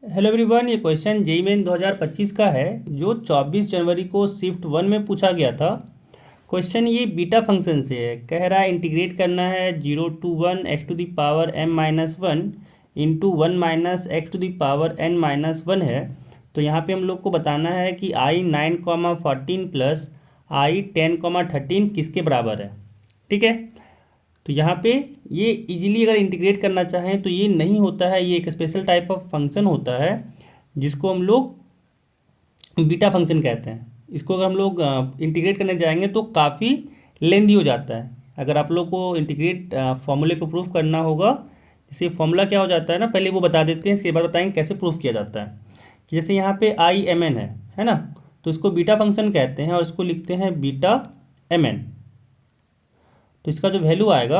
Hello everyone, ये question JEE main 2025 का है जो 24 जनवरी को शिफ्ट 1 में पूछा गया था। क्वेश्चन ये बीटा फंक्शन से है। कह रहा है इंटीग्रेट करना है 0 to 1 x⁻n−1 इंटू 1 - x⁻n−1 है। तो यहाँ पे हम लोग को बताना है कि I9,14 प्लस I10,13 किसके बराबर है। ठीक है, तो यहाँ पे ये इजीली अगर इंटीग्रेट करना चाहें तो ये नहीं होता है। ये एक स्पेशल टाइप ऑफ फंक्शन होता है जिसको हम लोग बीटा फंक्शन कहते हैं। इसको अगर हम लोग इंटीग्रेट करने जाएंगे तो काफ़ी लेंदी हो जाता है। अगर आप लोग को इंटीग्रेट फॉर्मूले को प्रूफ करना होगा, जैसे फॉर्मूला क्या हो जाता है ना, पहले वो बता देते हैं, इसके बाद बताएंगे कैसे प्रूफ किया जाता है। कि जैसे यहाँ पे IMN है ना, तो इसको बीटा फंक्शन कहते हैं और इसको लिखते हैं बीटा MN। तो इसका जो वैल्यू आएगा,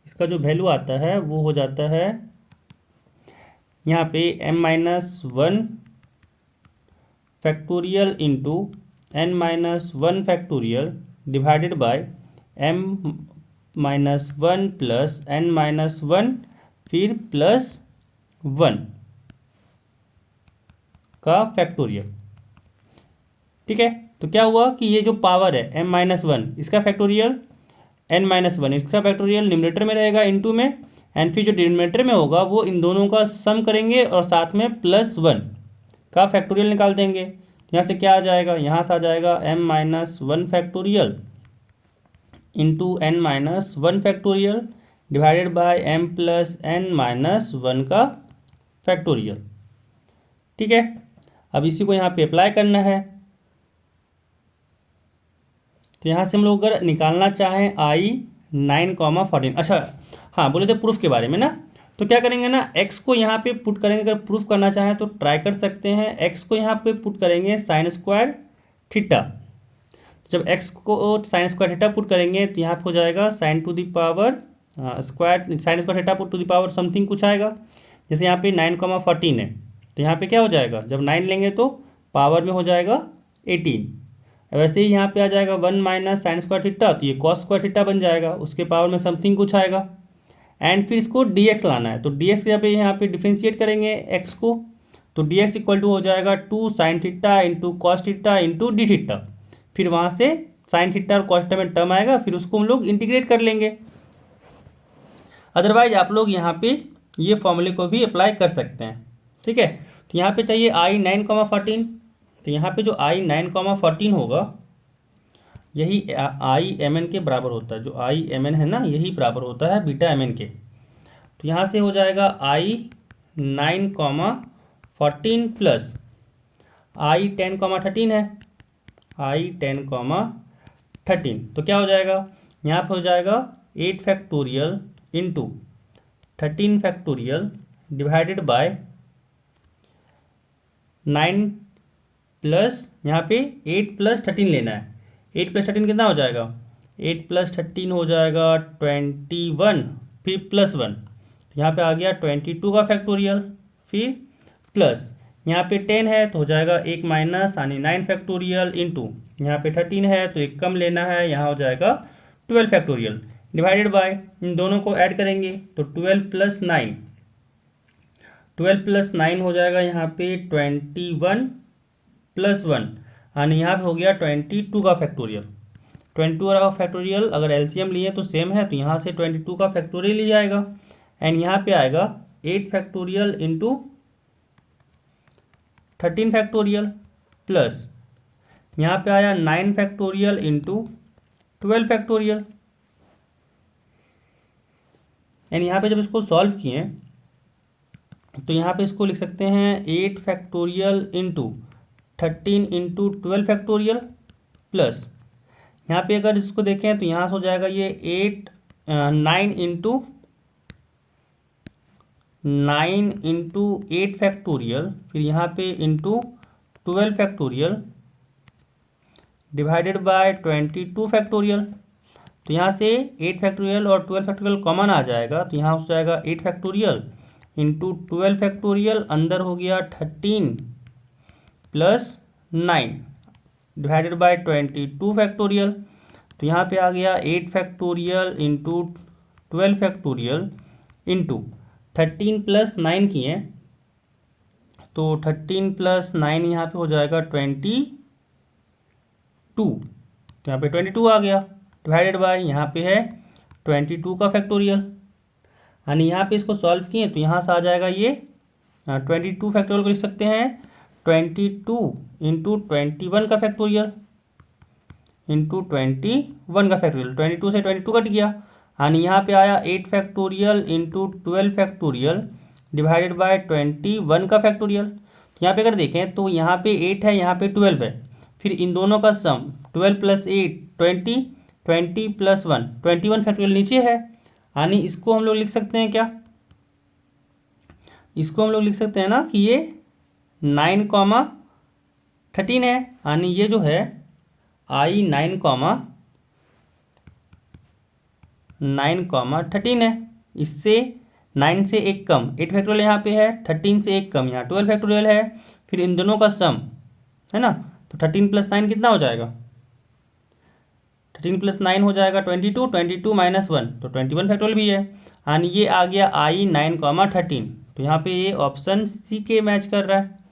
इसका जो वैल्यू आता है वो हो जाता है यहाँ पे m-1 factorial into n-1 factorial divided by m-1 plus n-1 फिर प्लस 1 का फैक्टोरियल। ठीक है, तो क्या हुआ कि ये जो पावर है m-1 इसका फैक्टोरियल n-1 इसका फैक्टोरियल न्यूमरेटर में रहेगा इनटू में, एंड फिर जो डिनोमिनेटर में होगा वो इन दोनों का सम करेंगे और साथ में +1 का फैक्टोरियल निकाल देंगे। यहाँ से क्या आ जाएगा, यहाँ से आ जाएगा m-1 factorial into n-1 factorial divided by m plus n-1 का फैक्टोरियल। ठीक है, अब इसी को यहाँ पे अप्लाई करना है। तो यहाँ से हम लोग अगर निकालना चाहें I9,14, अच्छा हाँ बोले थे प्रूफ के बारे में ना, तो क्या करेंगे ना, x को यहाँ पे पुट करेंगे। अगर प्रूफ करना चाहें तो ट्राई कर सकते हैं। x को यहाँ पे पुट करेंगे साइन स्क्वायर थीटा। जब x को साइन स्क्वायर थीटा पुट करेंगे तो यहाँ पे हो जाएगा sine to the power square, sine square theta put to the power something कुछ आएगा। जैसे यहाँ पे 9,14 है तो यहाँ पे क्या हो जाएगा, जब 9 लेंगे तो पावर में हो जाएगा 18। वैसे ही यहाँ पे आ जाएगा 1 माइनस साइन स्क्वायर थीटा, तो ये कॉस स्क्वायर थीटा बन जाएगा, उसके पावर में समथिंग कुछ आएगा। एंड फिर इसको dx लाना है, तो dx के जब यहाँ पे डिफ्रेंशिएट करेंगे x को, तो dx इक्वल टू हो जाएगा 2 sine theta into cos theta into D theta. फिर वहाँ से साइन थीटा और कॉस थीटा में टर्म आएगा, फिर उसको हम लोग इंटीग्रेट कर लेंगे। अदरवाइज आप लोग यहाँ पे ये फॉर्मूले को भी अप्लाई कर सकते हैं। ठीक है, तो यहाँ पे चाहिए I9,14, तो यहाँ पे जो I9,14 होगा यही IMN के बराबर होता है। जो IMN है ना, यही बराबर होता है बीटा MN के। तो यहाँ से हो जाएगा I9,14 प्लस I10,13 है, I10,13। तो क्या हो जाएगा, यहाँ पे हो जाएगा 8 factorial into 13 factorial divided by 9 plus यहाँ पे 8 प्लस 13 लेना है। 8 प्लस 13 कितना हो जाएगा, 8 प्लस 13 हो जाएगा 21, फिर प्लस 1, यहाँ पे आ गया 22 का फैक्टोरियल, फिर प्लस यहाँ पे 10 है तो हो जाएगा 1 माइनस यानी 9 फैक्टोरियल इंटू यहाँ पे 13 है तो एक कम लेना है, यहाँ हो जाएगा 12 फैक्टोरियल डिवाइडेड बाय, इन दोनों को ऐड करेंगे तो 12 प्लस 9, 12 प्लस 9 हो जाएगा यहाँ पे 21 प्लस 1, यानी यहाँ पे हो गया 22 का फैक्टोरियल। 22 का फैक्टोरियल अगर एलसीएम लिए तो सेम है, तो यहाँ से 22 का फैक्टोरियल ही आएगा। एंड यहाँ पे आएगा 8 फैक्टोरियल इंटू 13 फैक्टोरियल प्लस यहाँ पे आया 9 फैक्टोरियल इंटू 12 फैक्टोरियल। एंड यहाँ पे जब इसको सॉल्व किए तो यहाँ पे इसको लिख सकते हैं 8 factorial into 13 into 12 factorial plus यहाँ पे अगर इसको देखें तो यहाँ से हो जाएगा ये 9 इंटू 8 फैक्टोरियल, फिर यहाँ पे into 12 factorial divided by 22 factorial. तो यहाँ से 8 फैक्टोरियल और 12 फैक्टोरियल कॉमन आ जाएगा, तो यहाँ हो जाएगा 8 फैक्टोरियल इंटू 12 फैक्टोरियल, अंदर हो गया 13 प्लस 9 डिवाइडेड बाय 22 फैक्टोरियल। तो यहाँ पे आ गया 8 factorial into 12 factorial into 13 plus 9 किए तो 13 प्लस 9 यहाँ पे हो जाएगा 22, तो यहाँ पे 22 आ गया, डिवाइडेड बाय यहाँ पे है 22 का फैक्टोरियल। यानी यहाँ पे इसको सॉल्व किए तो यहाँ से आ जाएगा ये 22 फैक्टोरियल को लिख सकते हैं 22 इंटू 21 का फैक्टोरियल इंटू 21 का फैक्टोरियल, 22 से 22 कट गया। यानी यहाँ पे आया 8 factorial into 12 factorial divided by 21 का फैक्टोरियल। तो यहाँ पे अगर देखें तो यहाँ पे 8 है, यहाँ पे 12 है, फिर इन दोनों का सम 12 प्लस 8 20, 20 प्लस 1 21 फैक्टोरियल नीचे है। यानी इसको हम लोग लिख सकते हैं क्या, इसको हम लोग लिख सकते हैं ना कि ये 9,13 है। यानी ये जो है आई 9,13 है। इससे 9 से एक कम 8 फैक्टोरियल यहाँ पे है, 13 से एक कम यहाँ 12 फैक्टोरियल है, फिर इन दोनों का सम है ना, तो 13 प्लस 9 कितना हो जाएगा, 13 प्लस 9 हो जाएगा 22, 22 माइनस 1 तो 21 फैक्टोरियल भी है। यानी ये आ गया आई 9,13। तो यहाँ पे ये ऑप्शन सी के मैच कर रहा है।